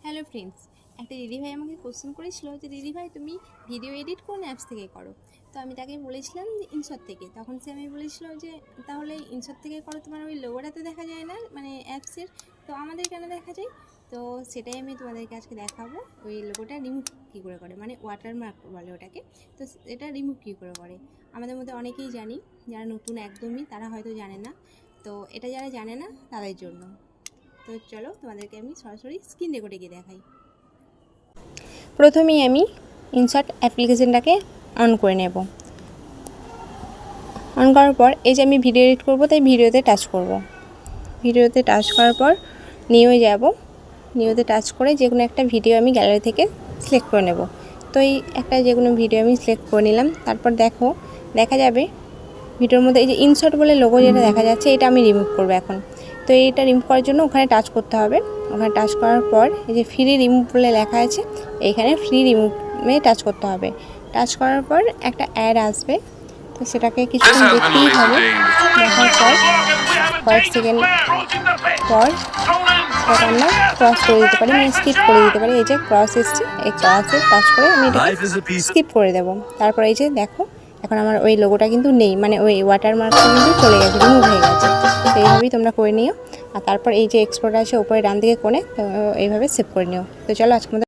Hello friends, একটা দিদিভাই আমাকে কোশ্চেন করেছিল যে দিদিভাই তুমি ভিডিও এডিট কোন অ্যাপস থেকে করো। তো আমি তাকে বলেছিলাম যে ইনশট থেকে। তখন সে আমি বলেছিল যে তাহলে ইনশট থেকে করো, তোমার ওই লোগোটা তো দেখা যায় না মানে অ্যাপসের, তো আমাদের কেন দেখা যায়? তো সেটাই আমি তোমাদেরকে আজকে দেখাবো, ওই লোগোটা রিমুভ কী করে করে, মানে ওয়াটারমার্ক বলে ওটাকে। তো এটা রিমুভ কী করে করে আমাদের মধ্যে অনেকেই জানি, যারা নতুন একদমই তারা হয়তো জানে না। তো এটা যারা জানে না তাদের জন্য। তো চলো তোমাদেরকে আমি সরাসরি স্ক্রিন রেকর্ডে গিয়ে দেখাই। প্রথমেই আমি ইনসার্ট অ্যাপ্লিকেশনটাকে অন করে নেব। অন করার পর এই যে আমি ভিডিও এডিট করব, তাই ভিডিওতে টাচ করব। ভিডিওতে টাচ করার পর নিয়ে যাব। নিউতে টাচ করে যে কোনো একটা ভিডিও আমি গ্যালারি থেকে সিলেক্ট করে নেব। তো এই একটা যে কোনো ভিডিও আমি সিলেক্ট করে নিলাম। তারপর দেখা যাবে ভিডিওর মধ্যে এই যে ইনসার্ট বলে লোগো যেটা দেখা যাচ্ছে, এটা আমি রিমুভ করব এখন। তো এইটা রিমুভ করার জন্য ওখানে টাচ করতে হবে। ওখানে টাচ করার পর এই যে ফ্রি রিমুভ বলে লেখা আছে, এইখানে ফ্রি রিমুভে টাচ করতে হবে। টাচ করার পর একটা অ্যাড আসবে, তো সেটাকে কিছুক্ষণ দেখতেই হবে। দেখার পর কয়েক সেকেন্ড পর সেটাকে আমরা ক্রস করে দিতে পারি, মানে স্কিপ করে দিতে পারি। এই যে ক্রস এসছে, এই ক্রসে টাচ করে আমি এটাকে স্কিপ করে দেবো। তারপর এই যে দেখো এখন আমার ওই লোগোটা কিন্তু নেই, মানে ওই ওয়াটারমার্কটা কিন্তু চলে গেছে, রিমুভ হয়ে গেছে। তো এইভাবেই তোমরা করে নিও। আর তারপর এই যে এক্সপোর্ট আছে ওপরে ডান দিকে কোণে, তো এইভাবে সেভ করে নিও। তো চলো আজকে